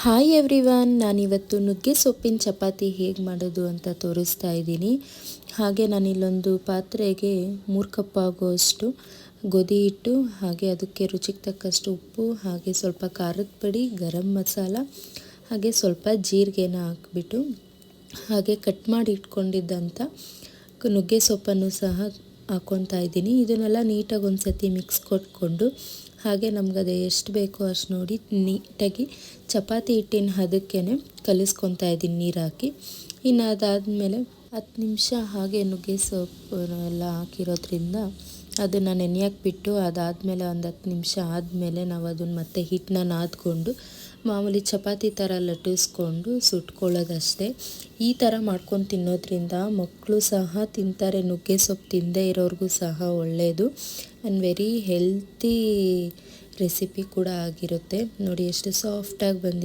Hi everyone, ನಾನಿವತ್ತು ನುಗ್ಗೆ ಸೊಪ್ಪಿನ ಚಪಾತಿ ಹೇಗೆ ಮಾಡೋದು ಅಂತ ತೋರಿಸ್ತಾ ಇದ್ದೀನಿ. ಹಾಗೆ ನಾನಿಲ್ಲೊಂದು ಪಾತ್ರೆಗೆ 3 ಕಪ್ ಆಗುವಷ್ಟು ಗೋಧಿ ಹಿಟ್ಟು, ಹಾಗೆ ಅದಕ್ಕೆ ರುಚಿಗೆ ತಕ್ಕಷ್ಟು ಉಪ್ಪು, ಹಾಗೆ ಸ್ವಲ್ಪ ಖಾರದ ಪುಡಿ, ಗರಂ ಮಸಾಲ, ಹಾಗೆ ಸ್ವಲ್ಪ ಜೀರಿಗೆನ ಹಾಕ್ಬಿಟ್ಟು, ಹಾಗೆ ಕಟ್ ಮಾಡಿ ಇಟ್ಕೊಂಡಿದ್ದಂಥ ನುಗ್ಗೆ ಸೊಪ್ಪನ್ನು ಸಹ ಹಾಕ್ಕೊತಾ ಇದ್ದೀನಿ. ಇದನ್ನೆಲ್ಲ ನೀಟಾಗಿ ಒಂದು ಸತಿ ಮಿಕ್ಸ್ ಕೊಟ್ಕೊಂಡು, ಹಾಗೆ ನಮಗದು ಎಷ್ಟು ಬೇಕೋ ಅಷ್ಟು ನೋಡಿ ನೀಟಾಗಿ ಚಪಾತಿ ಹಿಟ್ಟಿನ ಹದಕ್ಕೆ ಕಲಿಸ್ಕೊತಾ ಇದ್ದೀನಿ ನೀರು ಹಾಕಿ. ಇನ್ನು ಅದಾದಮೇಲೆ 10 ನಿಮಿಷ ಹಾಗೆ ನುಗ್ಗೆ ಸೊಪ್ಪು ಎಲ್ಲ ಹಾಕಿರೋದ್ರಿಂದ ಅದನ್ನು ನೆನೆಯಕ್ಕೆ ಬಿಟ್ಟು, ಅದಾದಮೇಲೆ ಒಂದು 10 ನಿಮಿಷ ಆದಮೇಲೆ ನಾವು ಅದನ್ನು ಮತ್ತೆ ಹಿಟ್ಟನ್ನ ನಾದ್ಕೊಂಡು ಮಾಮೂಲಿ ಚಪಾತಿ ಥರ ಲಟ್ಟಿಸ್ಕೊಂಡು ಸುಟ್ಕೊಳ್ಳೋದಷ್ಟೇ. ಈ ಥರ ಮಾಡ್ಕೊಂಡು ತಿನ್ನೋದ್ರಿಂದ ಮಕ್ಕಳು ಸಹ ತಿಂತಾರೆ, ನುಗ್ಗೆ ಸೊಪ್ಪು ತಿನ್ನದೇ ಇರೋರಿಗೂ ಸಹ ಒಳ್ಳೆಯದು ಆ್ಯಂಡ್ ವೆರಿ ಹೆಲ್ತಿ ರೆಸಿಪಿ ಕೂಡ ಆಗಿರುತ್ತೆ. ನೋಡಿ ಎಷ್ಟು ಸಾಫ್ಟಾಗಿ ಬಂದಿದೆ.